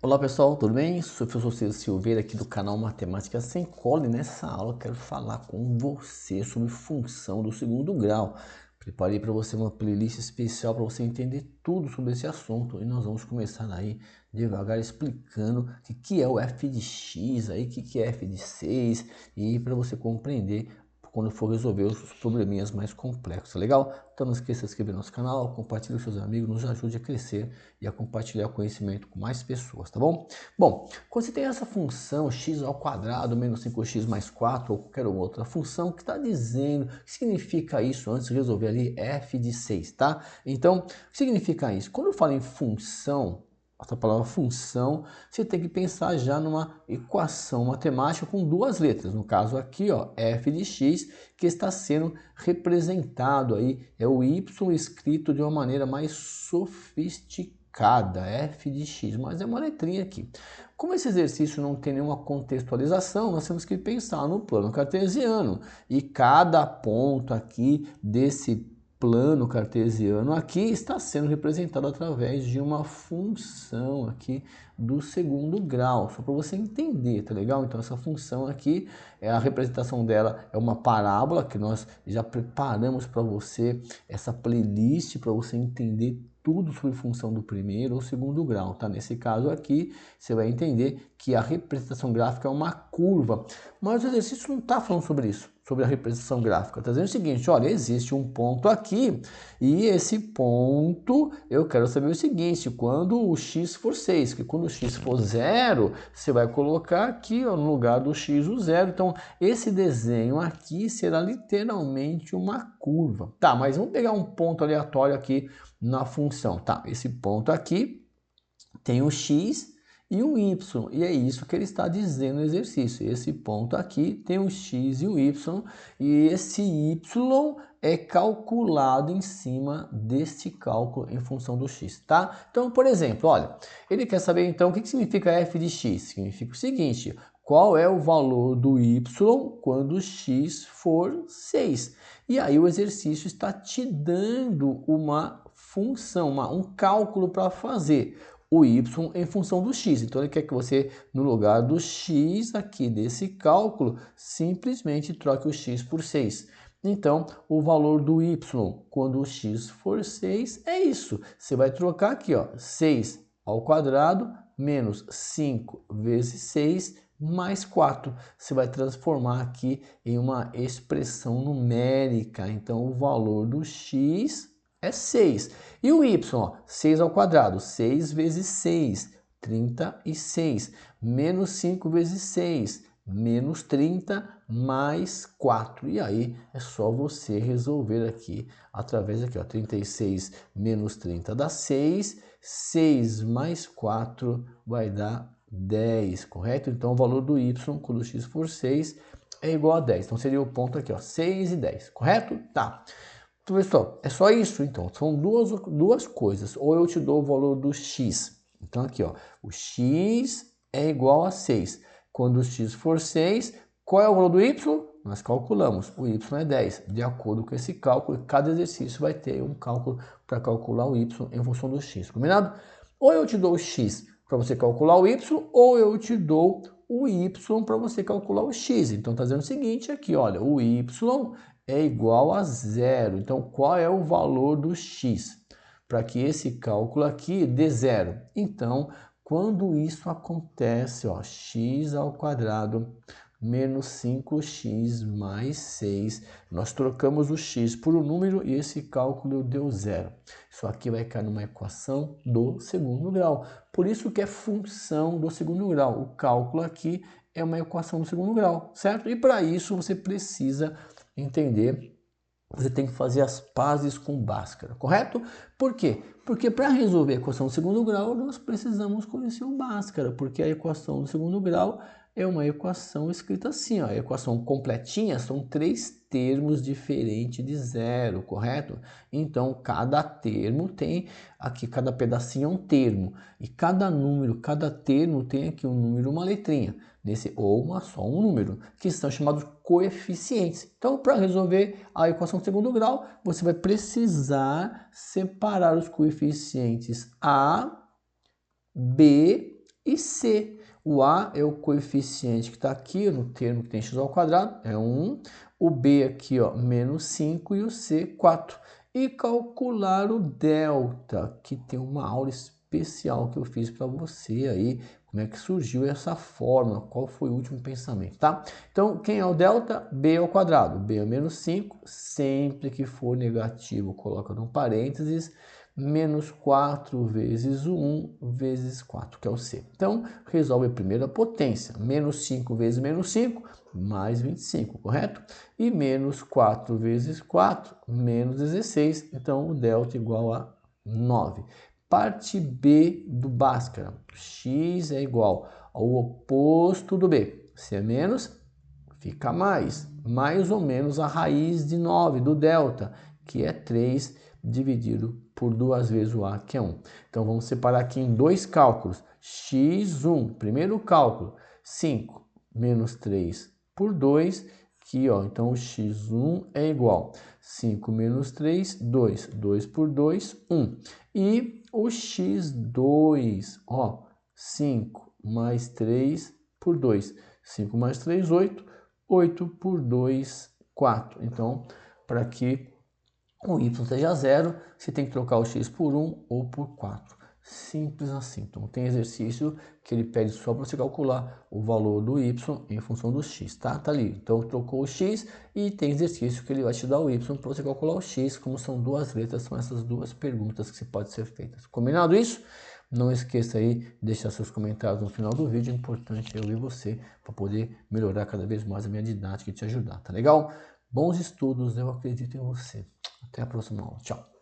Olá pessoal, tudo bem? Sou o professor Ciro Silveira aqui do canal Matemática Sem Cola e nessa aula eu quero falar com você sobre função do segundo grau. Preparei para você uma playlist especial para você entender tudo sobre esse assunto e nós vamos começar aí devagar explicando o que é o f de x, aí, o que é f de 6 e para você compreender quando for resolver os probleminhas mais complexos, legal? Então não esqueça de se inscrever no nosso canal, compartilhe com seus amigos, nos ajude a crescer e a compartilhar conhecimento com mais pessoas, tá bom? Bom, quando você tem essa função x ao quadrado menos 5x mais 4 ou qualquer outra função que está dizendo o que significa isso antes de resolver ali f de 6, tá? Então, o que significa isso? Quando eu falo em função, essa palavra função, você tem que pensar já numa equação matemática com duas letras. No caso aqui, ó, f de x, que está sendo representado aí, é o y escrito de uma maneira mais sofisticada, f de x, mas é uma letrinha aqui. Como esse exercício não tem nenhuma contextualização, nós temos que pensar no plano cartesiano. E cada ponto aqui desse plano cartesiano aqui está sendo representado através de uma função aqui do segundo grau, só para você entender, tá legal? Então essa função aqui, a representação dela é uma parábola que nós já preparamos para você, essa playlist para você entender tudo sobre função do primeiro ou segundo grau, tá? Nesse caso aqui, você vai entender que a representação gráfica é uma curva, mas o exercício não está falando sobre isso, sobre a representação gráfica. Está dizendo o seguinte, olha, existe um ponto aqui e esse ponto, eu quero saber o seguinte, quando o x for 6, que quando o x for 0, você vai colocar aqui ó, no lugar do x o 0. Então, esse desenho aqui será literalmente uma curva. Tá, mas vamos pegar um ponto aleatório aqui na função. Tá, esse ponto aqui tem o x e o y, e é isso que ele está dizendo no exercício. Esse ponto aqui tem o x e o y, e esse y é calculado em cima deste cálculo em função do x, tá? Então, por exemplo, olha, ele quer saber então o que significa f de x. Significa o seguinte, qual é o valor do y quando x for 6? E aí o exercício está te dando uma função, um cálculo para fazer o y em função do x. Então ele quer que você, no lugar do x aqui desse cálculo, simplesmente troque o x por 6. Então, o valor do y quando o x for 6 é isso. Você vai trocar aqui, ó, 6 ao quadrado menos 5 vezes 6 mais 4. Você vai transformar aqui em uma expressão numérica. Então, o valor do x é 6. E o y, ó, 6 ao quadrado, 6 vezes 6, 36. Menos 5 vezes 6, menos 30, mais 4. E aí é só você resolver aqui, através aqui, ó, 36 menos 30 dá 6, 6 mais 4 vai dar 10, correto? Então o valor do y, quando x for 6, é igual a 10. Então seria o ponto aqui, ó, 6 e 10, correto? Tá. Então, pessoal, é só isso, então. São duas coisas. Ou eu te dou o valor do x. Então, aqui, ó, o x é igual a 6. Quando o x for 6, qual é o valor do y? Nós calculamos. O y é 10. De acordo com esse cálculo, cada exercício vai ter um cálculo para calcular o y em função do x. Combinado? Ou eu te dou o x para você calcular o y, ou eu te dou o y para você calcular o x. Então, está dizendo o seguinte aqui, olha, o y é igual a 0. Então, qual é o valor do x? Para que esse cálculo aqui dê 0. Então, quando isso acontece, ó, x ao quadrado menos 5x mais 6, nós trocamos o x por um número e esse cálculo deu 0. Isso aqui vai cair numa equação do segundo grau. Por isso que é função do segundo grau. O cálculo aqui é uma equação do segundo grau, certo? E para isso você precisa entender, você tem que fazer as pazes com Bhaskara, correto? Por quê? Porque para resolver a equação do segundo grau, nós precisamos conhecer o Bhaskara, porque a equação do segundo grau é uma equação escrita assim, ó, a equação completinha são 3 termos diferentes de zero, correto? Então, cada termo tem, aqui cada pedacinho é um termo, e cada número, cada termo tem aqui um número, uma letrinha, ou só um número, que são chamados coeficientes. Então, para resolver a equação de segundo grau, você vai precisar separar os coeficientes A, B e e C. O A é o coeficiente que está aqui no termo que tem x ao quadrado, é 1. O B aqui, ó, menos 5 e o C, 4. E calcular o delta, que tem uma aula especial que eu fiz para você aí, como é que surgiu essa fórmula, qual foi o último pensamento, tá? Então, quem é o delta? B ao quadrado. B é menos 5, sempre que for negativo, coloca no parênteses, menos 4 vezes o 1 vezes 4, que é o C. Então, resolve a primeira potência. Menos 5 vezes menos 5, mais 25, correto? E menos 4 vezes 4, menos 16. Então, o delta igual a 9. Parte B do Bhaskara. X é igual ao oposto do B. Se é menos, fica mais. Mais ou menos a raiz de 9 do delta, que é 3 dividido por 2 vezes o A, que é 1. Então, vamos separar aqui em dois cálculos. X1, primeiro cálculo, 5 menos 3 por 2, aqui, ó. Então, o x1 é igual 5 menos 3, 2. 2 por 2, 1. E o x2, ó, 5 mais 3 por 2. 5 mais 3, 8. 8 por 2, 4. Então, para que o y seja 0, você tem que trocar o x por 1 ou por 4. Simples assim. Então, tem exercício que ele pede só para você calcular o valor do y em função do x, tá? Tá ali. Então, trocou o x e tem exercício que ele vai te dar o y para você calcular o x. Como são duas letras, são essas duas perguntas que pode ser feitas. Combinado isso? Não esqueça aí de deixar seus comentários no final do vídeo. É importante eu e você para poder melhorar cada vez mais a minha didática e te ajudar, tá legal? Bons estudos, eu acredito em você. Até a próxima aula. Tchau.